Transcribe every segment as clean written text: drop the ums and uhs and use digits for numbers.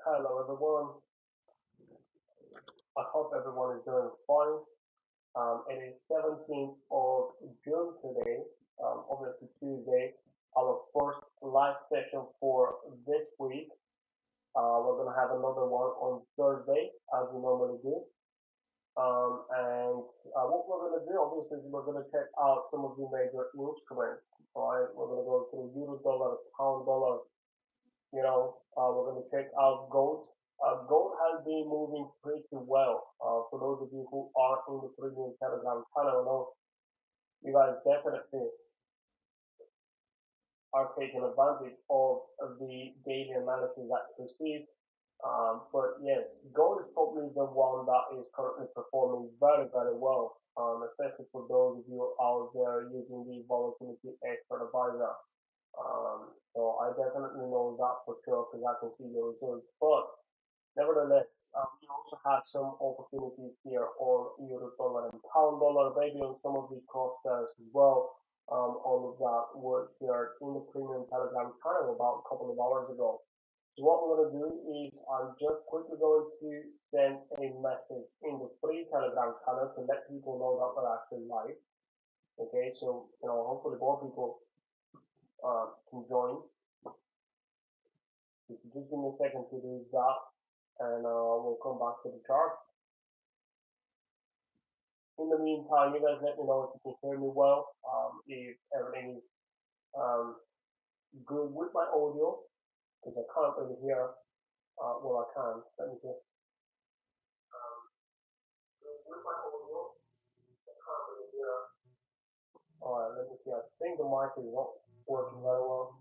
Hello everyone. I hope everyone is doing fine. It is 17th of June today, obviously Tuesday, our first live session for this week. We're gonna have another one on Thursday, as we normally do. And what we're gonna do, obviously, is we're gonna check out some of the major instruments. All right, we're gonna go through euro dollar, pound dollar, we're going to check out gold. Gold has been moving pretty well. For those of you who are in the premium Telegram channel, I know you guys definitely are taking advantage of the daily analysis that you receive. But yes, gold is probably the one that is currently performing very, very well, especially for those of you out there using the volatility expert advisor. So I definitely know that for sure because I can see the results. But nevertheless, we also have some opportunities here on euro dollar and pound dollar, maybe on some of the cross pairs as well. All of that was shared in the premium Telegram channel about a couple of hours ago. So what we're going to do is I'm just quickly going to send a message in the free Telegram channel to let people know that we're actually live. Okay, so hopefully more people can join. If you just give me a second to do that, and we'll come back to the chart. In the meantime, you guys let me know if you can hear me well, if everything is um, good with my audio, because I can't really hear, well, I can. Let me just, good with my audio, I can't really hear. All right, let me see. I think the mic is not working very well.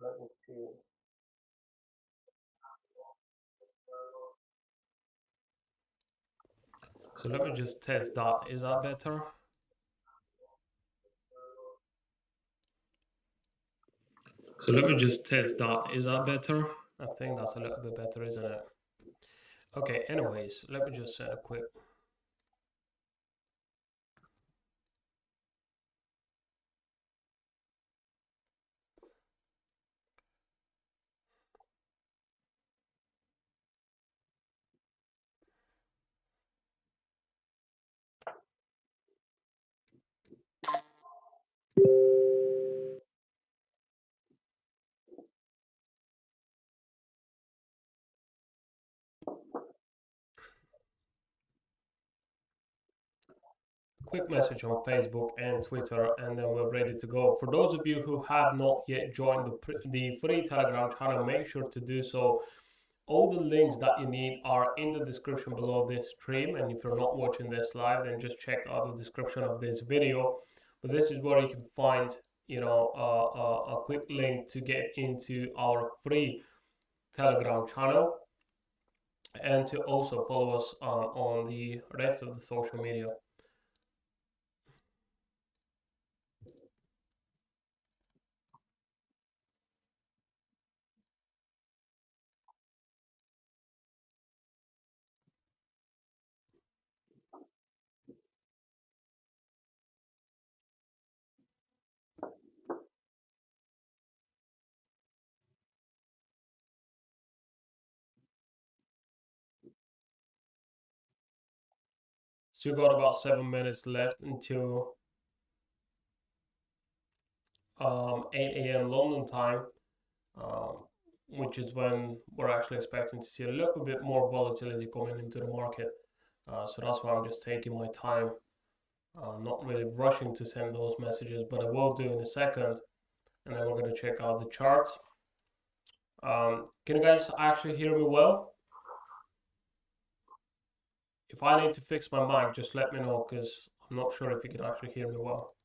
Let me see. So let me just test that. Is that better? So let me just test that. Is that better? I think that's a little bit better, isn't it? Okay, anyways, let me just set a quick message on Facebook and Twitter, and then we're ready to go. For those of you who have not yet joined the free Telegram channel, make sure to do so. All the links that you need are in the description below this stream, and if you're not watching this live, then just check out the description of this video. But this is where you can find, a quick link to get into our free Telegram channel and to also follow us on the rest of the social media. Still got about 7 minutes left until 8 a.m. London time, um, which is when we're actually expecting to see a little bit more volatility coming into the market. So that's why I'm just taking my time, not really rushing to send those messages, but I will do in a second. And then we're going to check out the charts. Can you guys actually hear me well? If I need to fix my mic, just let me know because I'm not sure if you can actually hear me well.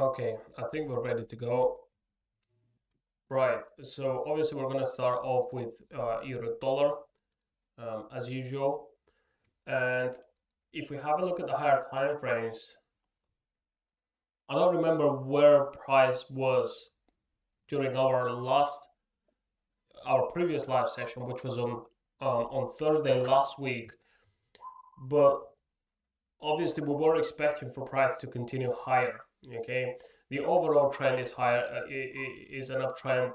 Okay, I think we're ready to go. Right, so obviously we're gonna start off with euro dollar as usual. And if we have a look at the higher time frames, I don't remember where price was during our previous live session, which was on Thursday last week. But obviously, we were expecting for price to continue higher. Okay, the overall trend is higher, is an uptrend,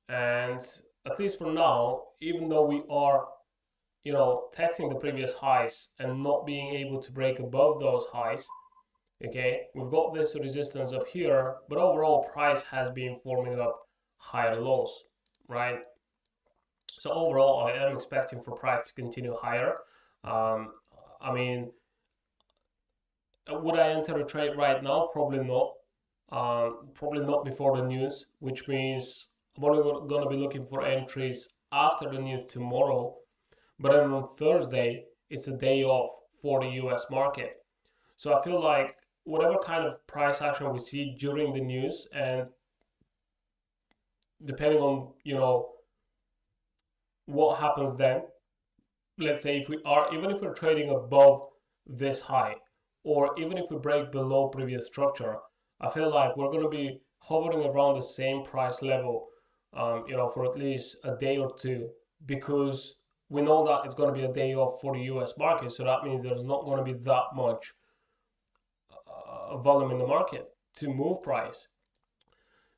and at least for now, even though we are testing the previous highs and not being able to break above those highs. Okay, we've got this resistance up here, but overall price has been forming up higher lows, right? So overall, I am expecting for price to continue higher. Um, I mean, would I enter a trade right now? Probably not. Probably not before the news, which means I'm only going to be looking for entries after the news tomorrow. But then on Thursday, it's a day off for the US market. So I feel like whatever kind of price action we see during the news, and depending on what happens then, let's say if we are even if we're trading above this high, or even if we break below previous structure, I feel like we're going to be hovering around the same price level, for at least a day or two, because we know that it's going to be a day off for the US market. So that means there's not going to be that much volume in the market to move price.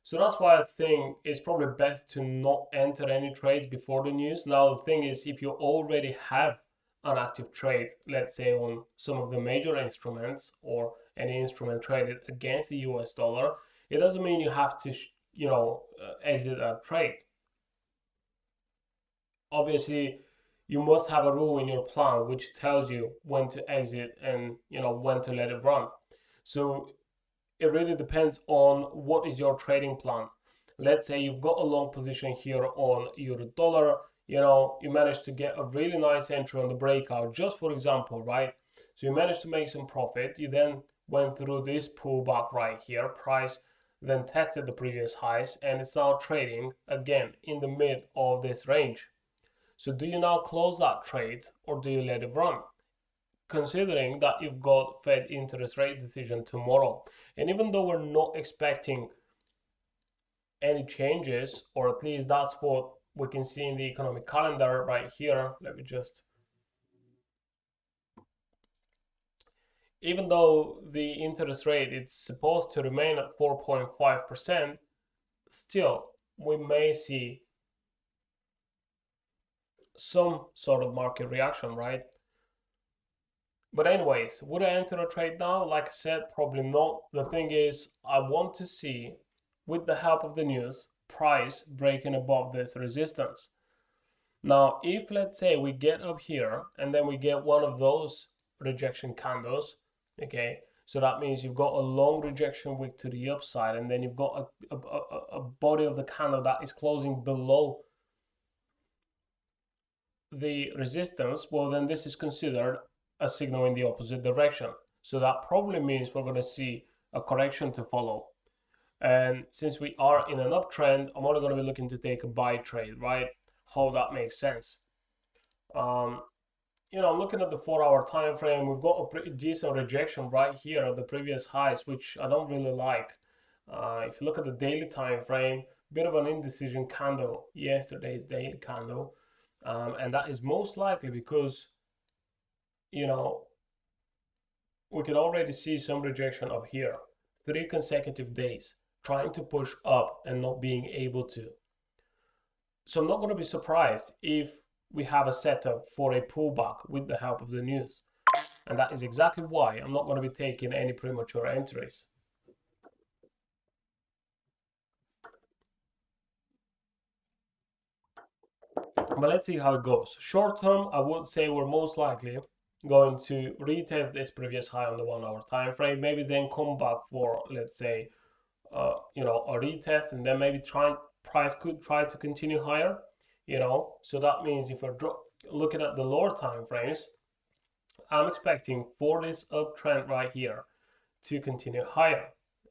So that's why I think it's probably best to not enter any trades before the news. Now, the thing is, if you already have an active trade, let's say on some of the major instruments or any instrument traded against the US dollar, it doesn't mean you have to, exit a trade. Obviously, you must have a rule in your plan which tells you when to exit and, when to let it run. So it really depends on what is your trading plan. Let's say you've got a long position here on euro dollar, you managed to get a really nice entry on the breakout, just for example, right? So you managed to make some profit. You then went through this pullback right here. Price then tested the previous highs and it's now trading again in the mid of this range. So do you now close that trade or do you let it run? Considering that you've got Fed interest rate decision tomorrow. And even though we're not expecting any changes, or at least that's what we can see in the economic calendar right here, even though the interest rate is supposed to remain at 4.5%, still we may see some sort of market reaction, right? But anyways, would I enter a trade now? Like I said, probably not. The thing is, I want to see, with the help of the news, price breaking above this resistance. Now, if let's say we get up here and then we get one of those rejection candles, okay, so that means you've got a long rejection wick to the upside, and then you've got a body of the candle that is closing below the resistance. Well, then this is considered a signal in the opposite direction. So that probably means we're going to see a correction to follow. And since we are in an uptrend, I'm only going to be looking to take a buy trade, right? How that makes sense. Looking at the 4-hour time frame, we've got a pretty decent rejection right here at the previous highs, which I don't really like. If you look at the daily time frame, bit of an indecision candle, yesterday's daily candle, and that is most likely because we can already see some rejection up here. 3 consecutive days trying to push up and not being able to. So I'm not going to be surprised if we have a setup for a pullback with the help of the news. And that is exactly why I'm not going to be taking any premature entries. But let's see how it goes. Short term, I would say we're most likely going to retest this previous high on the 1-hour time frame, maybe then come back for, let's say, a retest, and then maybe price could try to continue higher. So that means if we're looking at the lower time frames, I'm expecting for this uptrend right here to continue higher.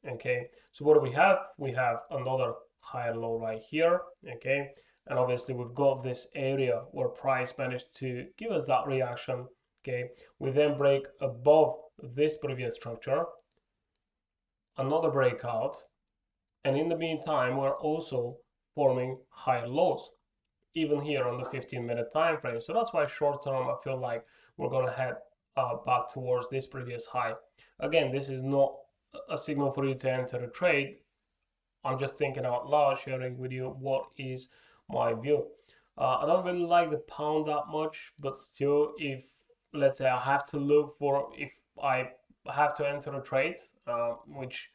Okay, so what do we have? We have another higher low right here. Okay, and obviously we've got this area where price managed to give us that reaction. Okay, we then break above this previous structure, another breakout, and in the meantime we're also forming higher lows even here on the 15-minute time frame. So that's why short term I feel like we're going to head back towards this previous high. Again, this is not a signal for you to enter a trade. I'm just thinking out loud, sharing with you what is my view. I don't really like the pound that much, but still, if let's say I have to look for, if I have to enter a trade, which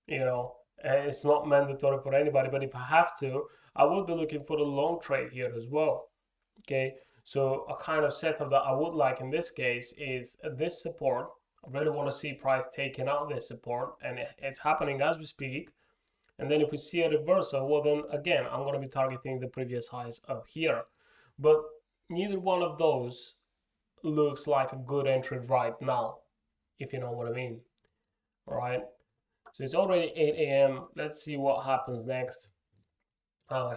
you know it's not mandatory for anybody, but if I have to, I would be looking for the long trade here as well. Okay, so a kind of setup that I would like in this case is this support. I really want to see price taking out this support, and it's happening as we speak. And then if we see a reversal, well then again I'm going to be targeting the previous highs up here. But neither one of those looks like a good entry right now, if you know what I mean. All right, so it's already 8 a.m. Let's see what happens next.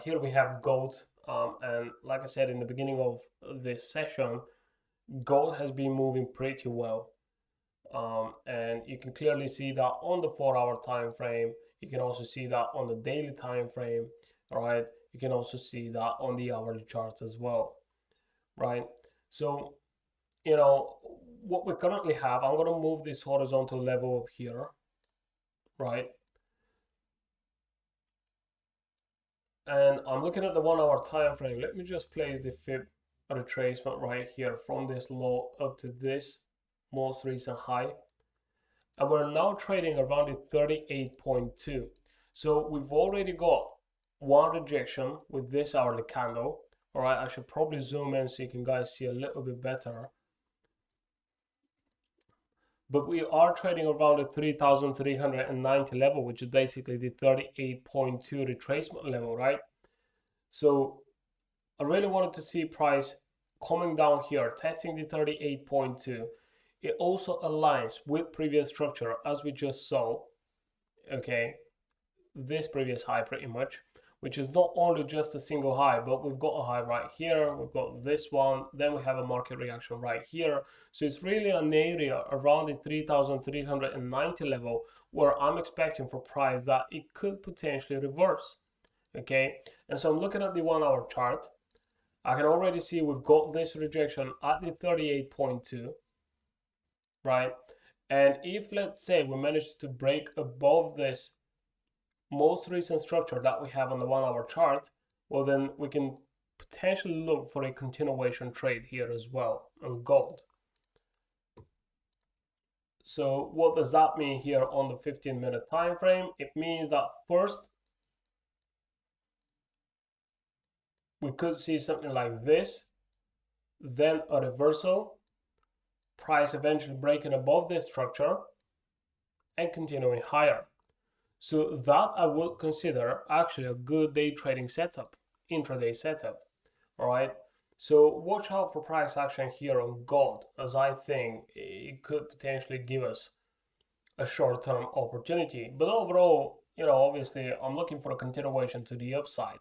Here we have gold, and like I said in the beginning of this session, gold has been moving pretty well. And you can clearly see that on the 4-hour time frame. You can also see that on the daily time frame. All right, you can also see that on the hourly charts as well, right? So what we currently have, I'm going to move this horizontal level up here, right? And I'm looking at the 1-hour time frame. Let me just place the fib retracement right here from this low up to this most recent high, and we're now trading around the 38.2. So we've already got one rejection with this hourly candle. All right, I should probably zoom in so you can guys see a little bit better. But we are trading around the 3,390 level, which is basically the 38.2 retracement level, right? So I really wanted to see price coming down here, testing the 38.2. It also aligns with previous structure as we just saw, okay, this previous high pretty much, which is not only just a single high, but we've got a high right here, we've got this one, then we have a market reaction right here. So it's really an area around the 3,390 level where I'm expecting for price that it could potentially reverse, okay? And so I'm looking at the 1-hour chart. I can already see we've got this rejection at the 38.2, right? And if let's say we manage to break above this most recent structure that we have on the 1-hour chart, well then we can potentially look for a continuation trade here as well on gold. So what does that mean here on the 15-minute time frame? It means that first we could see something like this, then a reversal, price eventually breaking above this structure and continuing higher. So that I would consider actually a good day trading setup, intraday setup. All right. So watch out for price action here on gold, as I think it could potentially give us a short-term opportunity. But overall, obviously I'm looking for a continuation to the upside.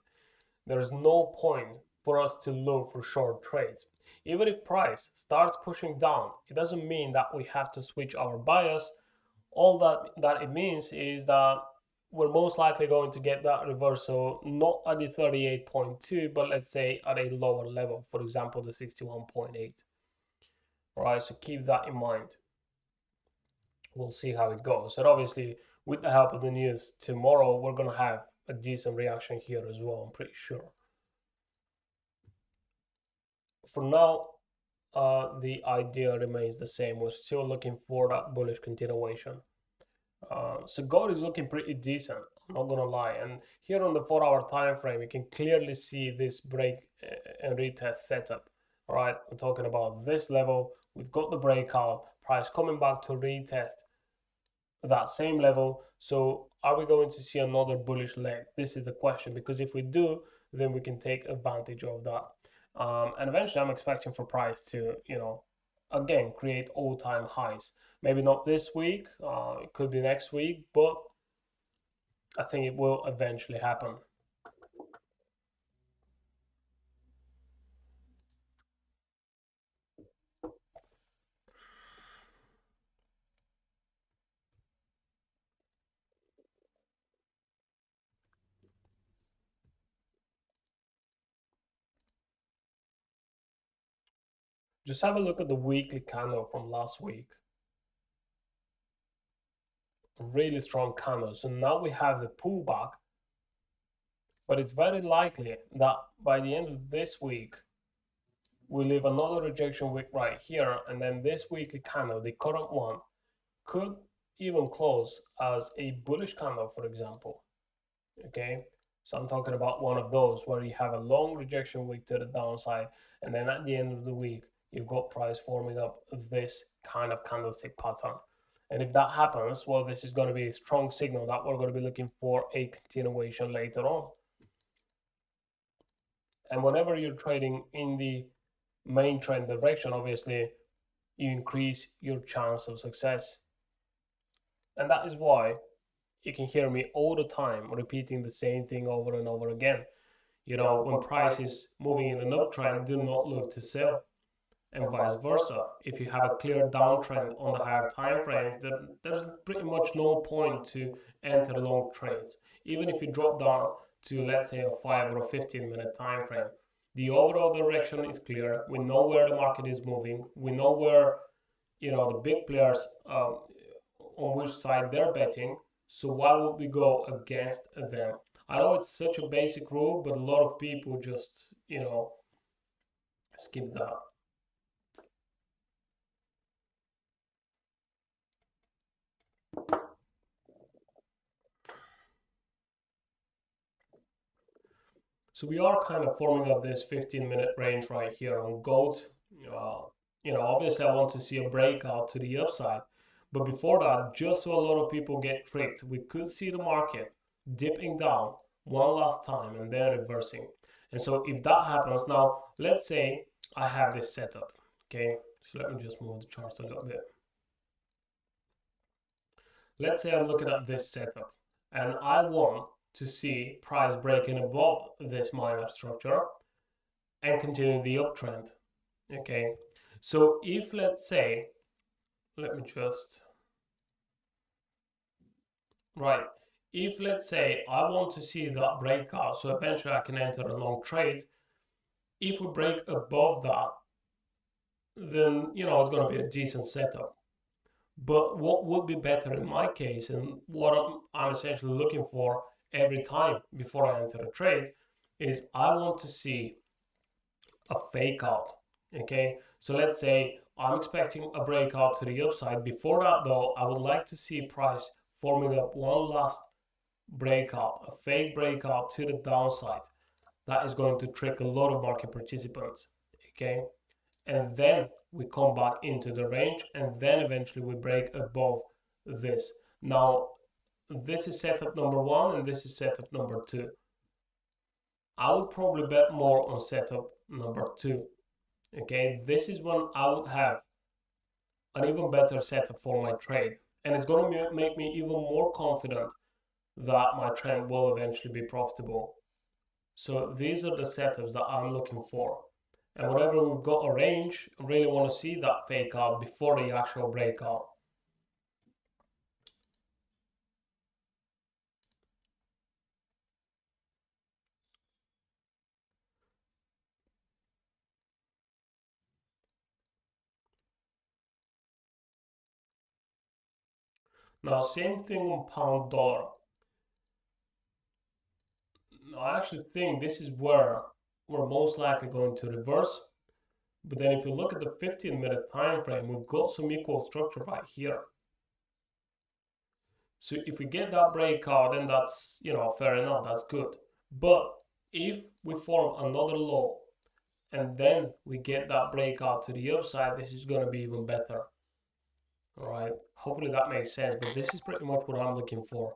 There's no point for us to look for short trades. Even if price starts pushing down, it doesn't mean that we have to switch our bias. All that it means is that we're most likely going to get that reversal not at the 38.2, but let's say at a lower level, for example the 61.8. All right, so keep that in mind. We'll see how it goes, and obviously with the help of the news tomorrow we're going to have a decent reaction here as well, I'm pretty sure. For now, the idea remains the same. We're still looking for that bullish continuation. So gold is looking pretty decent, I'm not gonna lie. And here on the 4-hour time frame, you can clearly see this break and retest setup. All right, I'm talking about this level. We've got the breakout, price coming back to retest that same level. So are we going to see another bullish leg? This is the question, because if we do, then we can take advantage of that. And eventually I'm expecting for price to, again, create all-time highs. Maybe not this week, it could be next week, but I think it will eventually happen. Just have a look at the weekly candle from last week. Really strong candle. So now we have the pullback, but it's very likely that by the end of this week, we leave another rejection wick right here, and then this weekly candle, the current one, could even close as a bullish candle, for example. Okay, so I'm talking about one of those where you have a long rejection wick to the downside, and then at the end of the week, you've got price forming up this kind of candlestick pattern. And if that happens, well, this is going to be a strong signal that we're going to be looking for a continuation later on. And whenever you're trading in the main trend direction, obviously, you increase your chance of success. And that is why you can hear me all the time repeating the same thing over and over again. You know, when price is moving in an uptrend, do not look to sell, and vice versa. If you have a clear downtrend on the higher time frames, then there's pretty much no point to enter long trades. Even if you drop down to, let's say, a 5 or a 15-minute time frame, the overall direction is clear. We know where the market is moving. We know where, you know, the big players, on which side they're betting. So why would we go against them? I know it's such a basic rule, but a lot of people just, you know, skip that. So we are kind of forming up this 15-minute range right here on gold. Uh, you know, obviously I want to see a breakout to the upside. But before that, just so a lot of people get tricked, we could see the market dipping down one last time and then reversing. And so if that happens, now let's say I have this setup. Okay, so let me just move the charts a little bit. Let's say I'm looking at this setup and I want to see price breaking above this minor structure and continue the uptrend. Okay, so if let's say, let me just, right, if let's say I want to see that breakout, so eventually I can enter a long trade. If we break above that, then you know it's going to be a decent setup. But what would be better in my case, and what I'm essentially looking for every time before I enter a trade, is I want to see a fake out. Okay, so let's say I'm expecting a breakout to the upside. Before that, though, I would like to see price forming up one last breakout, a fake breakout to the downside. That is going to trick a lot of market participants. Okay, and then we come back into the range, and then eventually we break above this. Now, this is setup number one, and this is setup number two. I would probably bet more on setup number two. Okay, this is when I would have an even better setup for my trade, and it's going to make me even more confident that my trend will eventually be profitable. So these are the setups that I'm looking for. And whenever we've got a range, I really want to see that fake out before the actual breakout. Now, same thing on pound dollar. I actually think this is where we're most likely going to reverse. But then if you look at the 15-minute time frame, we've got some equal structure right here. So if we get that breakout, then that's, you know, fair enough, that's good. But if we form another low and then we get that breakout to the upside, this is going to be even better. All right, hopefully that makes sense, but this is pretty much what I'm looking for.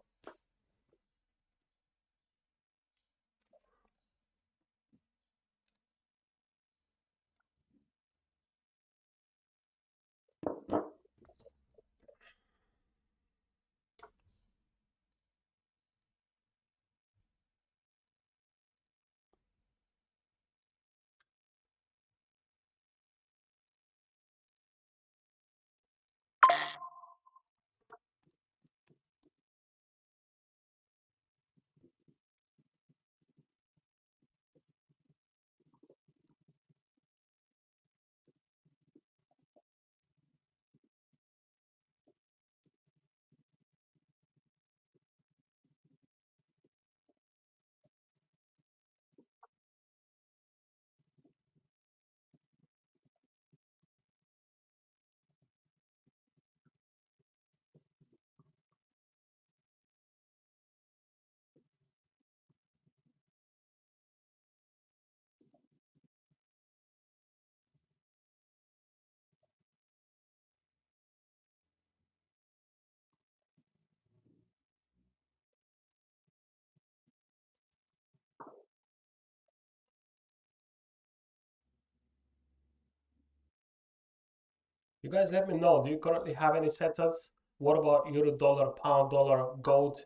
You guys let me know. Do you currently have any setups? What about euro dollar, pound dollar, gold?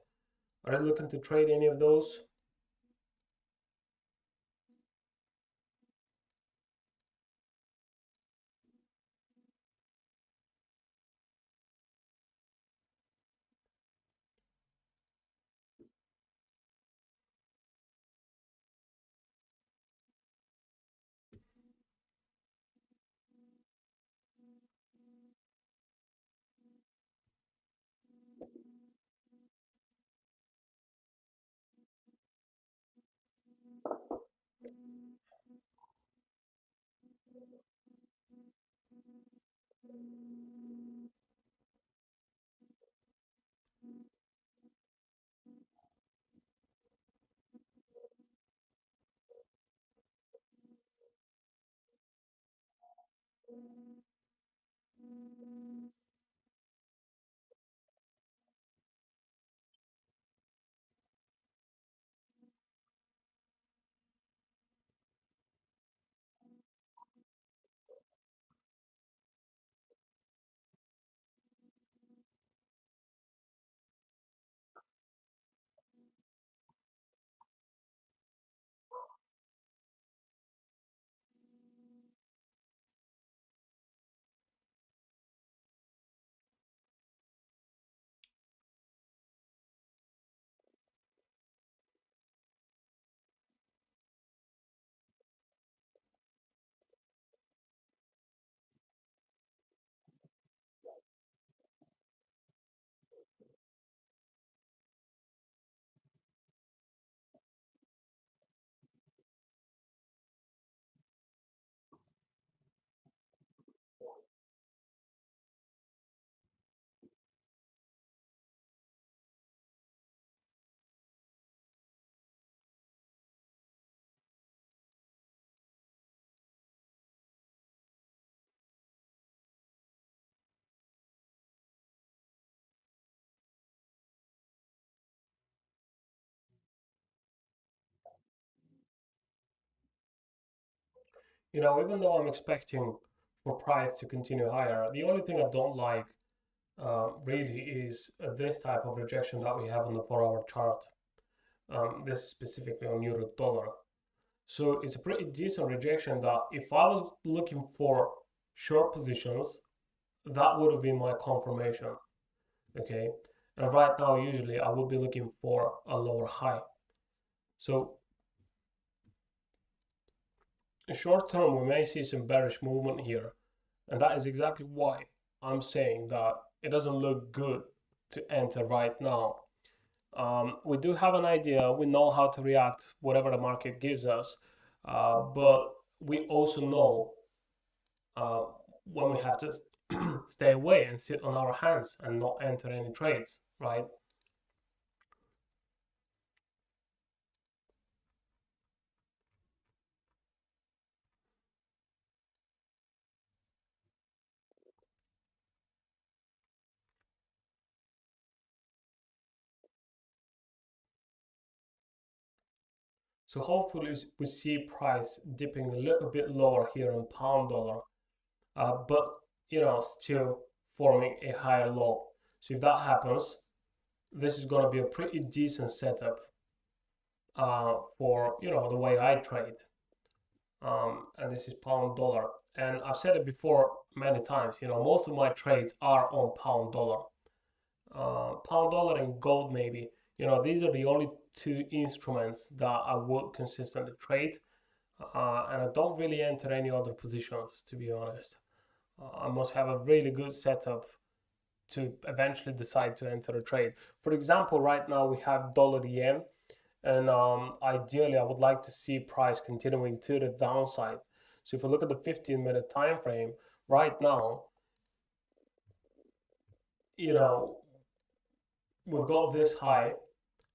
Are you looking to trade any of those? Even though I'm expecting for price to continue higher, the only thing I don't like really is this type of rejection that we have on the 4-hour chart. This is specifically on euro dollar. So it's a pretty decent rejection that if I was looking for short positions, that would have been my confirmation. Okay. And right now, usually I would be looking for a lower high. So in short term, we may see some bearish movement here. And that is exactly why I'm saying that it doesn't look good to enter right now. We do have an idea, we know how to react whatever the market gives us, but we also know uh, when we have to stay away and sit on our hands and not enter any trades, right? So hopefully we see price dipping a little bit lower here in pound dollar, but still forming a higher low. So if that happens, this is going to be a pretty decent setup for the way I trade. And this is pound dollar. And I've said it before many times. Most of my trades are on pound dollar, pound dollar and gold maybe. These are the only two instruments that I would consistently trade, and I don't really enter any other positions to be honest. I must have a really good setup to eventually decide to enter a trade. For example, right now we have dollar yen, and ideally I would like to see price continuing to the downside. So if we look at the 15-minute time frame right now, you know we've got this high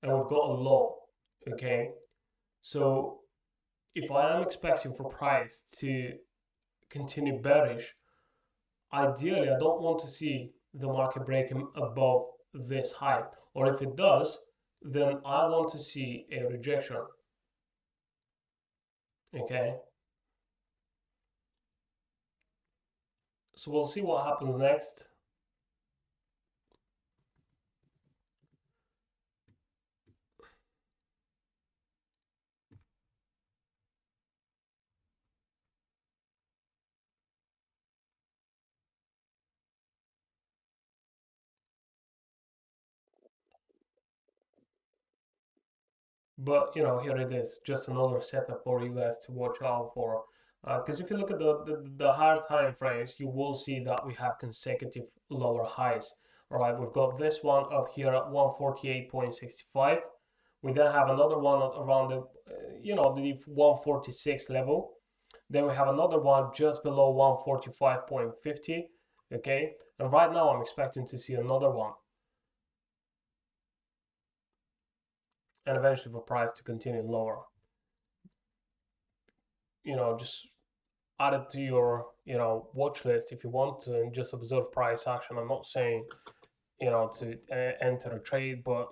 and we've got a low. Okay, so if I am expecting for price to continue bearish, ideally I don't want to see the market breaking above this high, or if it does, then I want to see a rejection. Okay, So we'll see what happens next. But here it is, just another setup for you guys to watch out for. Because if you look at the higher time frames, you will see that we have consecutive lower highs. All right, we've got this one up here at 148.65. We then have another one around the 146 level. Then we have another one just below 145.50. Okay, and right now I'm expecting to see another one, and eventually for price to continue lower. Just add it to your watch list if you want to, and just observe price action. I'm not saying to enter a trade, but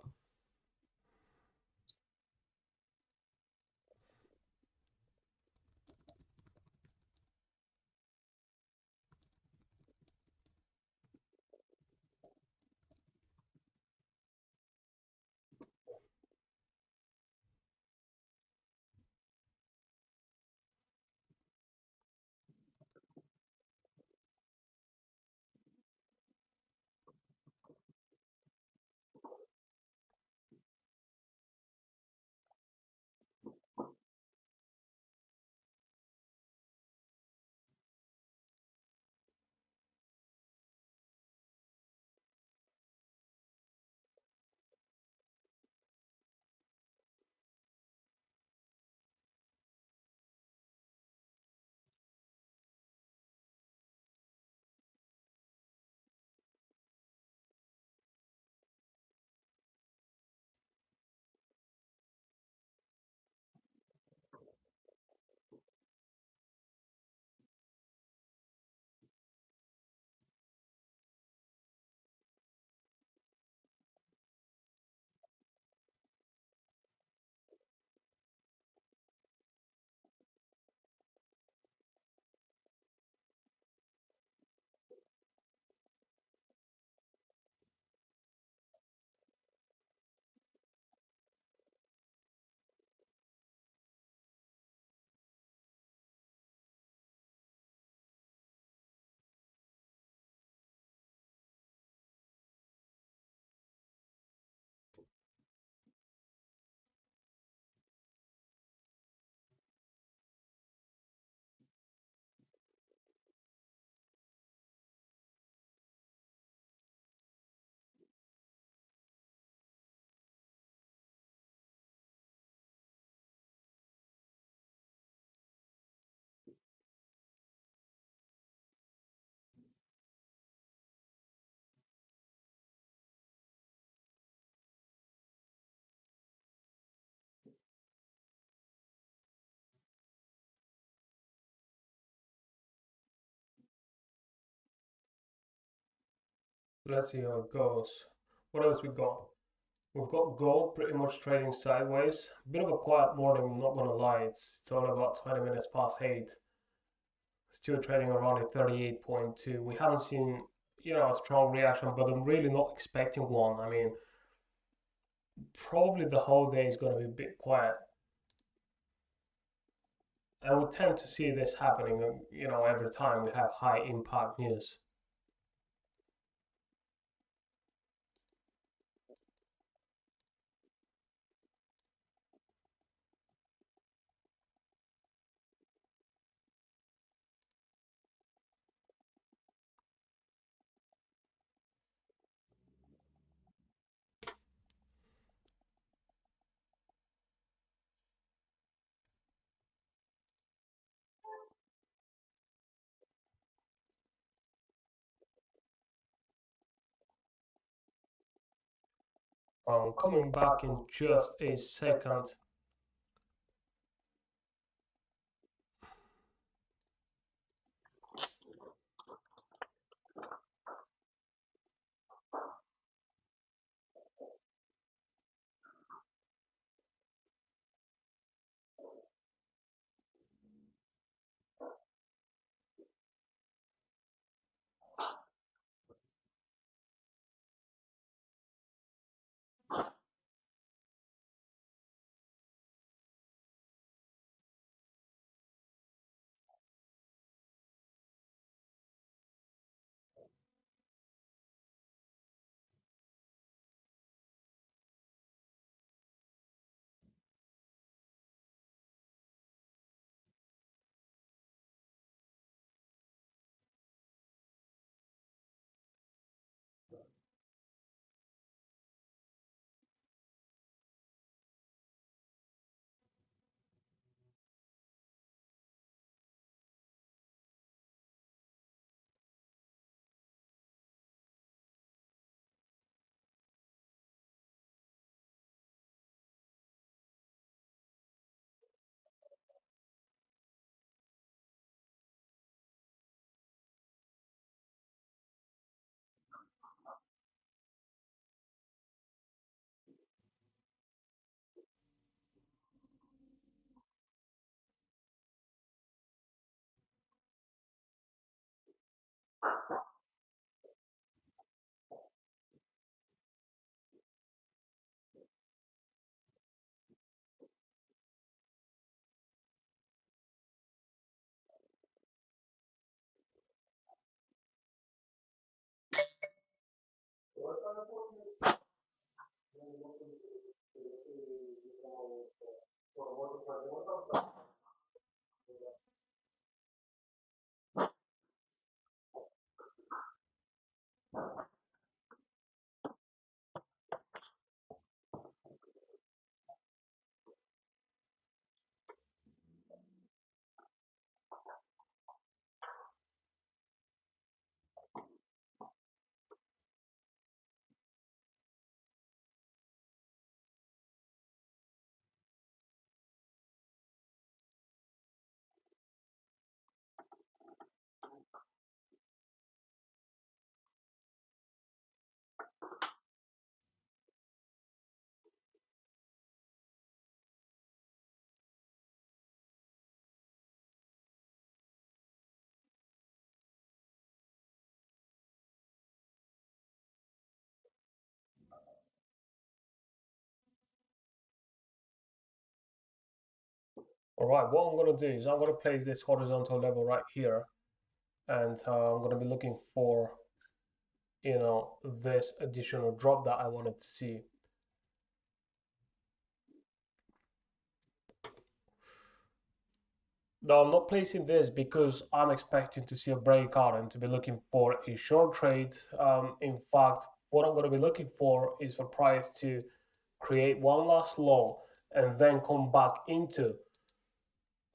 let's see how it goes. What else we got? We've got gold pretty much trading sideways. Bit of a quiet morning, I'm not gonna lie. It's only about 20 minutes past 8. Still trading around a 38.2. We haven't seen a strong reaction, but I'm really not expecting one. I mean, probably the whole day is going to be a bit quiet, and we tend to see this happening every time we have high impact news. Coming back in just a second. All right, what I'm going to do is I'm going to place this horizontal level right here, and I'm going to be looking for, this additional drop that I wanted to see. Now, I'm not placing this because I'm expecting to see a breakout and to be looking for a short trade. In fact, what I'm going to be looking for is for price to create one last low and then come back into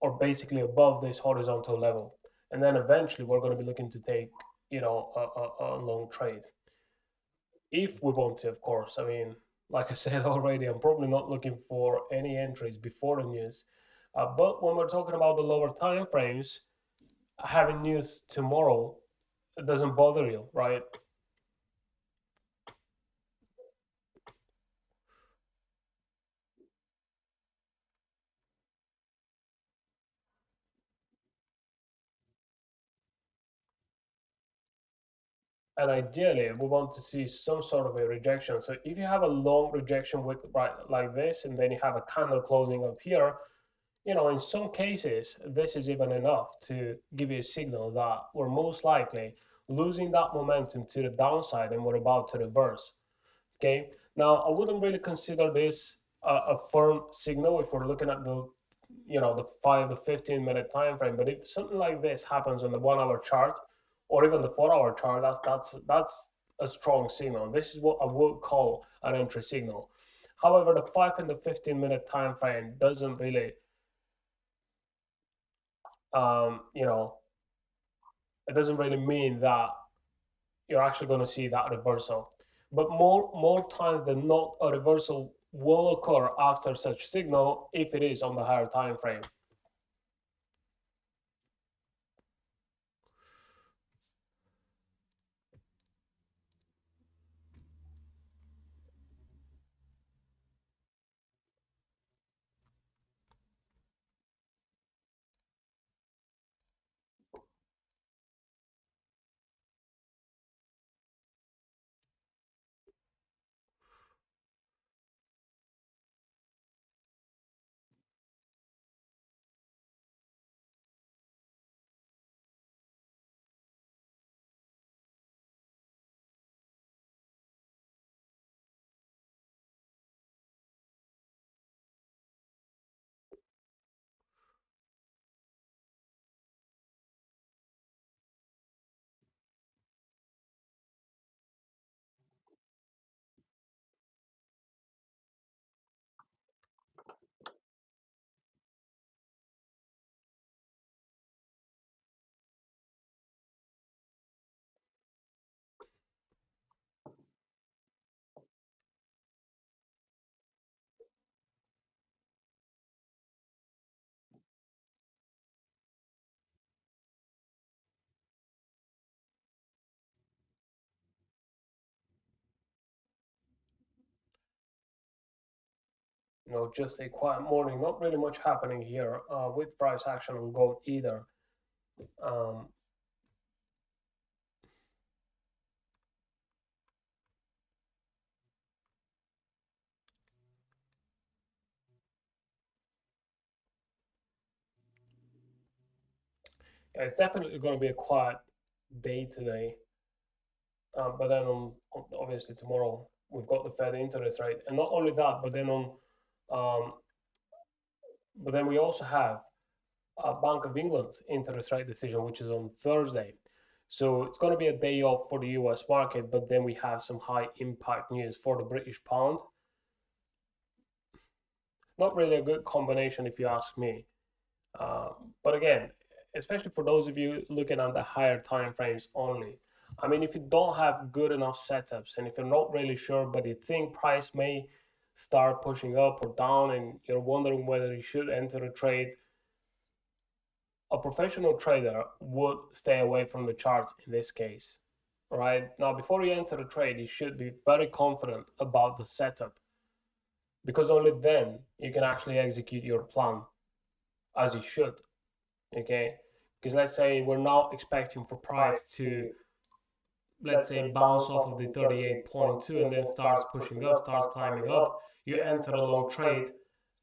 or basically above this horizontal level. And then eventually we're going to be looking to take, a long trade. If we want to, of course. I mean, like I said already, I'm probably not looking for any entries before the news. But when we're talking about the lower time frames, having news tomorrow doesn't bother you, right? And ideally, we want to see some sort of a rejection. So if you have a long rejection wick right like this, and then you have a candle closing up here, in some cases, this is even enough to give you a signal that we're most likely losing that momentum to the downside and we're about to reverse. Okay. Now, I wouldn't really consider this a firm signal if we're looking at the 5 to 15 minute time frame. But if something like this happens on the 1 hour chart or even the 4 hour chart, that's a strong signal. This is what I would call an entry signal. However, the 5 and the 15 minute time frame doesn't really, um, you know, it doesn't really mean that you're actually going to see that reversal. But more times than not, a reversal will occur after such signal if it is on the higher time frame. Just a quiet morning. Not really much happening here with price action on gold either. Um, it's definitely going to be a quiet day today. But then obviously tomorrow we've got the Fed interest rate, and not only that, um, but then we also have Bank of England's interest rate decision, which is on Thursday. So it's going to be a day off for the US market, but then we have some high impact news for the British pound. Not really a good combination, if you ask me. But again, especially for those of you looking at the higher time frames only, I mean, if you don't have good enough setups and if you're not really sure, but you think price may start pushing up or down and you're wondering whether you should enter a trade, a professional trader would stay away from the charts in this case. Right now, before you enter a trade, you should be very confident about the setup because only then you can actually execute your plan as you should. Okay, because let's say we're now expecting for price to, let's say, bounce off of the 38.2 and then starts pushing up, starts climbing up. You enter a long trade,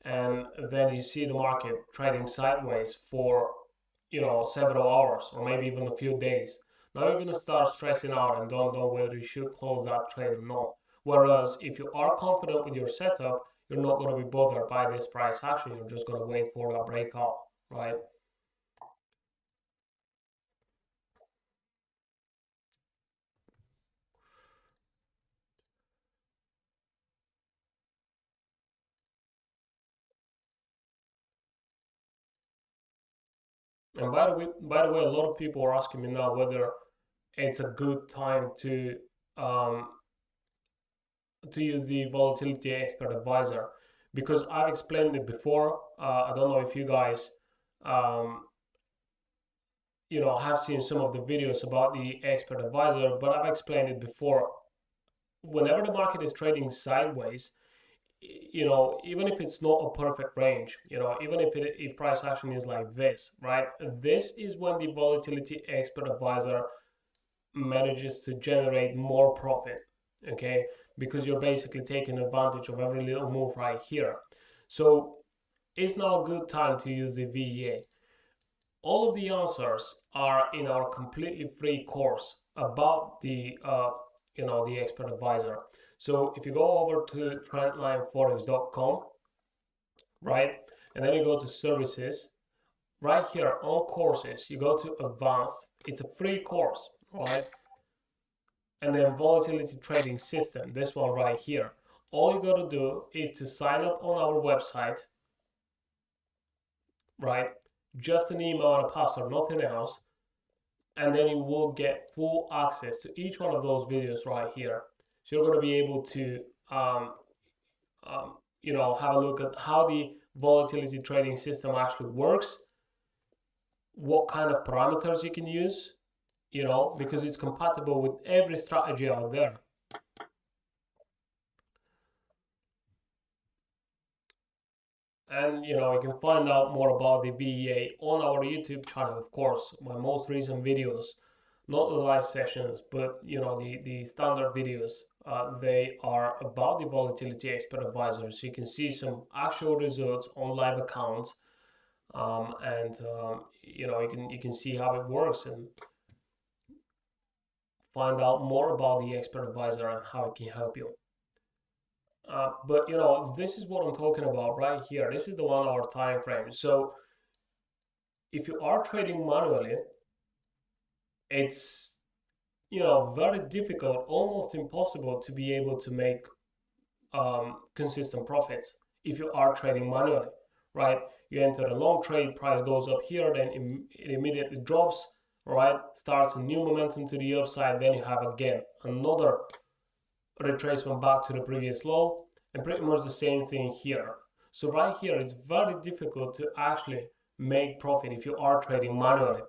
and then you see the market trading sideways for, several hours or maybe even a few days. Now you're going to start stressing out and don't know whether you should close that trade or not. Whereas if you are confident with your setup, you're not going to be bothered by this price action. You're just going to wait for a breakout, right? And by the way, a lot of people are asking me now whether it's a good time um, to use the volatility expert advisor, because I've explained it before. I don't know if you guys, um, have seen some of the videos about the expert advisor, but I've explained it before. Whenever the market is trading sideways, even if it's not a perfect range, even if price action is like this, right? This is when the volatility expert advisor manages to generate more profit, okay? Because you're basically taking advantage of every little move right here. So it's now a good time to use the VEA. All of the answers are in our completely free course about the expert advisor. So if you go over to trendlineforex.com, right, and then you go to services, right here on courses, you go to advanced. It's a free course, right? And then volatility trading system, this one right here. All you got to do is to sign up on our website, right? Just an email and a password, nothing else. And then you will get full access to each one of those videos right here. So you're going to be able to, have a look at how the volatility trading system actually works, what kind of parameters you can use, because it's compatible with every strategy out there. And you can find out more about the VEA on our YouTube channel, of course. My most recent videos, not the live sessions, but the standard videos, they are about the volatility expert advisors. So you can see some actual results on live accounts, and you can see how it works and find out more about the expert advisor and how it can help you. But this is what I'm talking about right here. This is the 1 hour time frame. So if you are trading manually, it's very difficult, almost impossible to be able to make consistent profits if you are trading manually, right? You enter a long trade, price goes up here, then it immediately drops, right? Starts a new momentum to the upside, then you have again another retracement back to the previous low, and pretty much the same thing here. So right here, it's very difficult to actually make profit if you are trading manually.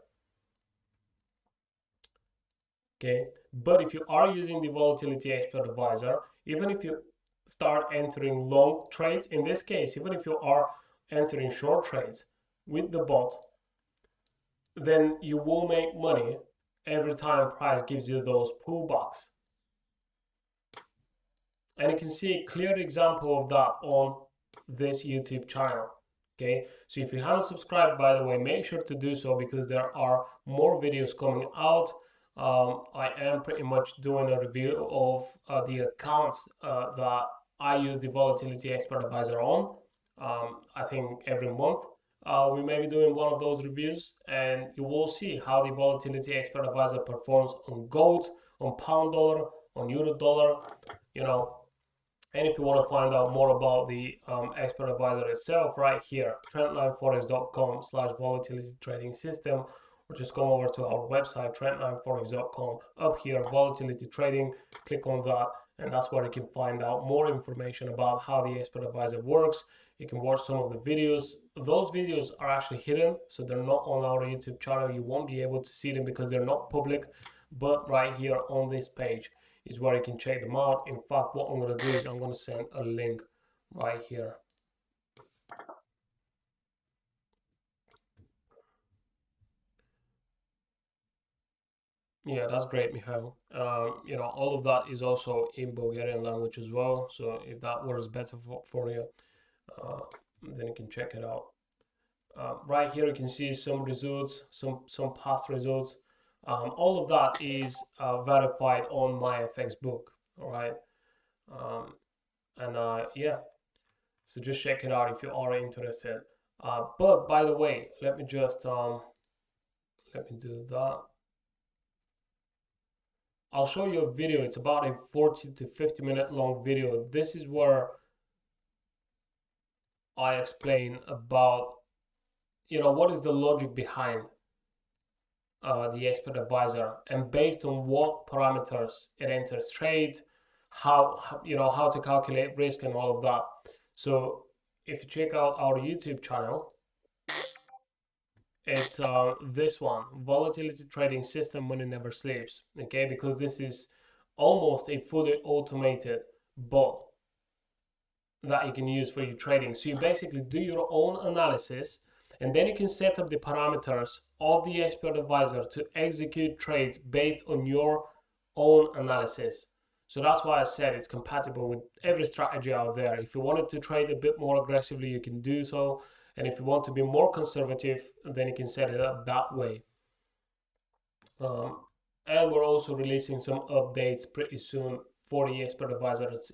Okay, but if you are using the volatility expert advisor, even if you start entering long trades, in this case, even if you are entering short trades with the bot, then you will make money every time price gives you those pullbacks. And you can see a clear example of that on this YouTube channel. Okay, so if you haven't subscribed, by the way, make sure to do so, because there are more videos coming out. I am pretty much doing a review of the accounts that I use the volatility expert advisor on. I think every month we may be doing one of those reviews, and you will see how the volatility expert advisor performs on gold, on pound dollar, on euro dollar, and if you want to find out more about the expert advisor itself, right here, trendlineforex.com/volatility trading system, or just come over to our website, trendlineforex.com. Up here, volatility trading, click on that, and that's where you can find out more information about how the expert advisor works. You can watch some of the videos. Those videos are actually hidden, so they're not on our YouTube channel. You won't be able to see them because they're not public, but right here on this page is where you can check them out. In fact, what I'm going to do is I'm going to send a link right here. Yeah, that's great, Michael. All of that is also in Bulgarian language as well. So if that works better for you, uh, then you can check it out. Right here you can see some results, some past results. All of that is verified on my FX book. All right, um, and yeah, so just check it out if you are interested. But by the way, let me do that. I'll show you a video. It's about a 40 to 50 minute long video. This is where I explain about, what is the logic behind the expert advisor, and based on what parameters it enters trades, how to calculate risk and all of that. So if you check out our YouTube channel, it's this one, volatility trading system money never sleeps. Okay, because this is almost a fully automated bot that you can use for your trading. So you basically do your own analysis, and then you can set up the parameters of the expert advisor to execute trades based on your own analysis. So that's why I said it's compatible with every strategy out there. If you wanted to trade a bit more aggressively, you can do so. And if you want to be more conservative, then you can set it up that way. Um, and we're also releasing some updates pretty soon for the expert advisors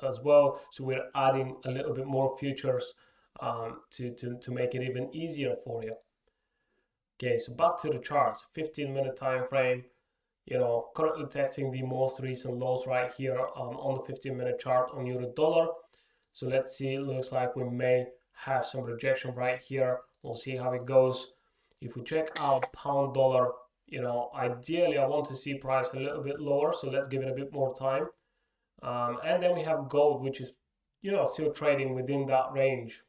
as well. So we're adding a little bit more features to make it even easier for you. Okay, so back to the charts, 15-minute time frame. Currently testing the most recent lows right here on the 15-minute chart on euro dollar. So let's see, it looks like we may have some rejection right here. We'll see how it goes. If we check out pound dollar, ideally I want to see price a little bit lower, so let's give it a bit more time. And then we have gold, which is, still trading within that range.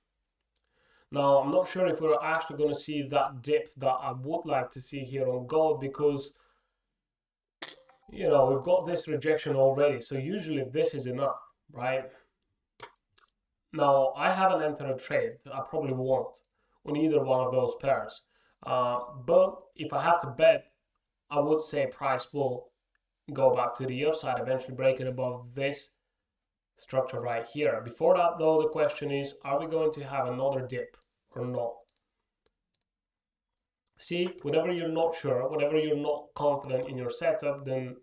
Now, I'm not sure if we're actually going to see that dip that I would like to see here on gold, because, we've got this rejection already. So usually this is enough, right? Now, I haven't entered a trade. I probably won't on either one of those pairs. But if I have to bet, I would say price will go back to the upside, eventually breaking above this structure right here. Before that, though, the question is, are we going to have another dip or not? See, whenever you're not sure, whenever you're not confident in your setup, then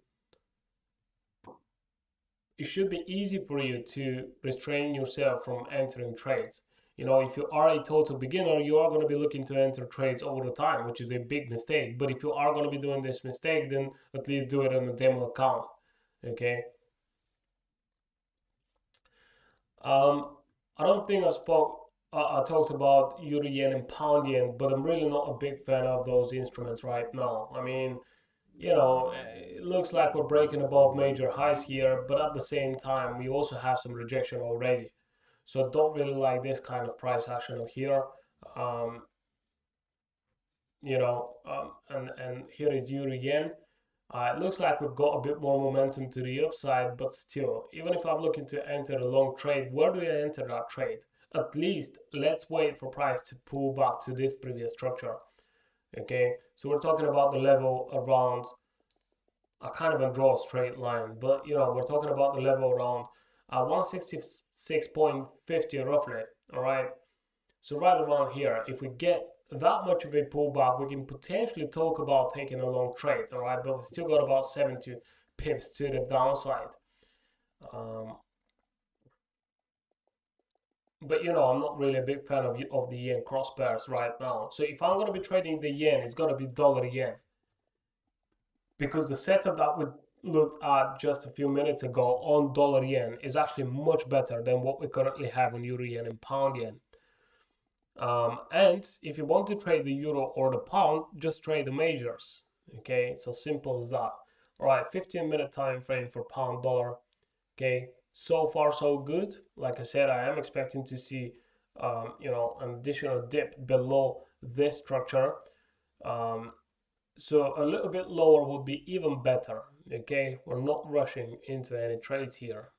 it should be easy for you to restrain yourself from entering trades. If you are a total beginner, you are going to be looking to enter trades all the time, which is a big mistake. But if you are going to be doing this mistake, then at least do it on a demo account. Okay. I don't think I talked about euro yen and pound yen, but I'm really not a big fan of those instruments right now. I mean, it looks like we're breaking above major highs here, but at the same time, we also have some rejection already. So I don't really like this kind of price action up here. Um, and here is euro yen. It looks like we've got a bit more momentum to the upside, but still, even if I'm looking to enter a long trade, where do I enter that trade? At least let's wait for price to pull back to this previous structure. Okay, so we're talking about the level around, I can't even draw a straight line, but we're talking about the level around 166.50 roughly. All right, so right around here, if we get that much of a pullback, we can potentially talk about taking a long trade. All right, but we still got about 70 pips to the downside. Um, but I'm not really a big fan of the yen cross pairs right now. So if I'm going to be trading the yen, it's got to be dollar yen, because the setup that we looked at just a few minutes ago on dollar yen is actually much better than what we currently have on euro yen and pound yen. And if you want to trade the euro or the pound, just trade the majors. Okay, it's as simple as that. All right, 15-minute time frame for pound dollar. Okay, so far so good. Like I said, I am expecting to see an additional dip below this structure. So a little bit lower would be even better. Okay, we're not rushing into any trades here.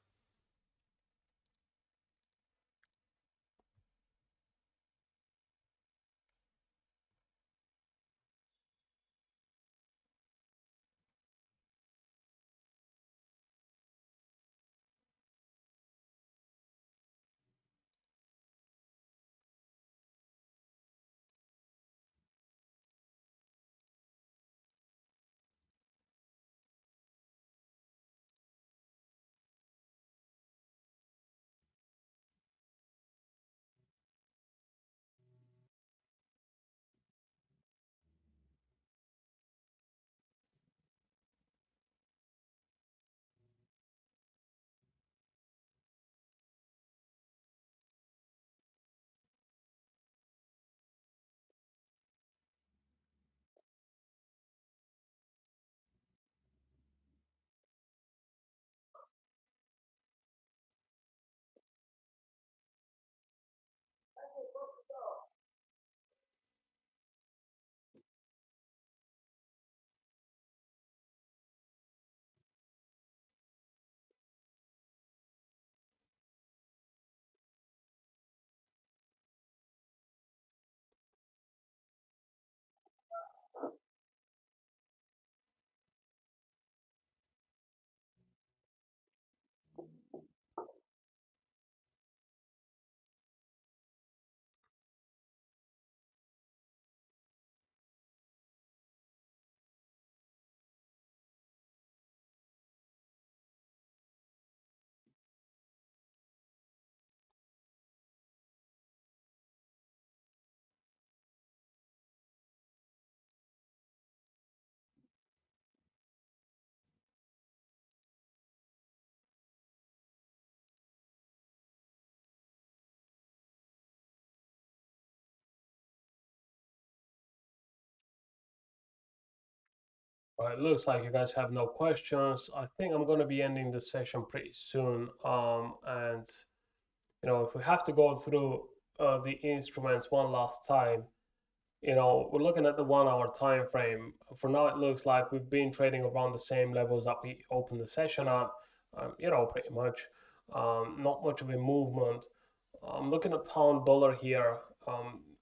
It looks like you guys have no questions. I think I'm going to be ending the session pretty soon. And if we have to go through the instruments one last time, we're looking at the 1 hour time frame. For now, it looks like we've been trading around the same levels that we opened the session at. Pretty much. Not much of a movement. I'm looking at pound dollar here.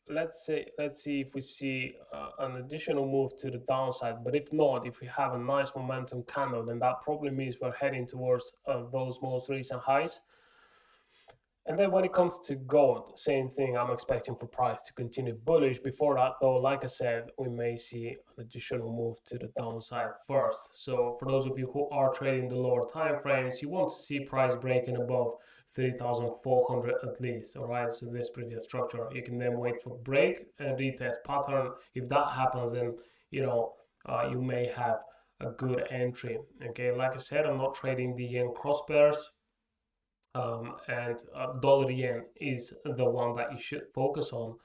Let's see if we see an additional move to the downside. But if not, if we have a nice momentum candle, then that probably means we're heading towards those most recent highs. And then when it comes to gold, same thing. I'm expecting for price to continue bullish. Before that, though, like I said, we may see an additional move to the downside first. So for those of you who are trading the lower time frames, you want to see price breaking above 3,400 at least. All right, so this previous structure, you can then wait for break and retest pattern. If that happens, then you may have a good entry. Okay, like I said, I'm not trading the yen cross pairs. And dollar yen is the one that you should focus on.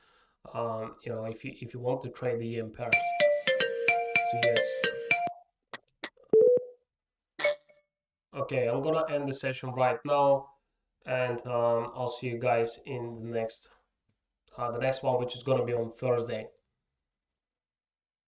If you want to trade the yen pairs. So yes. Okay, I'm gonna end the session right now, and I'll see you guys in the next one, which is gonna be on Thursday.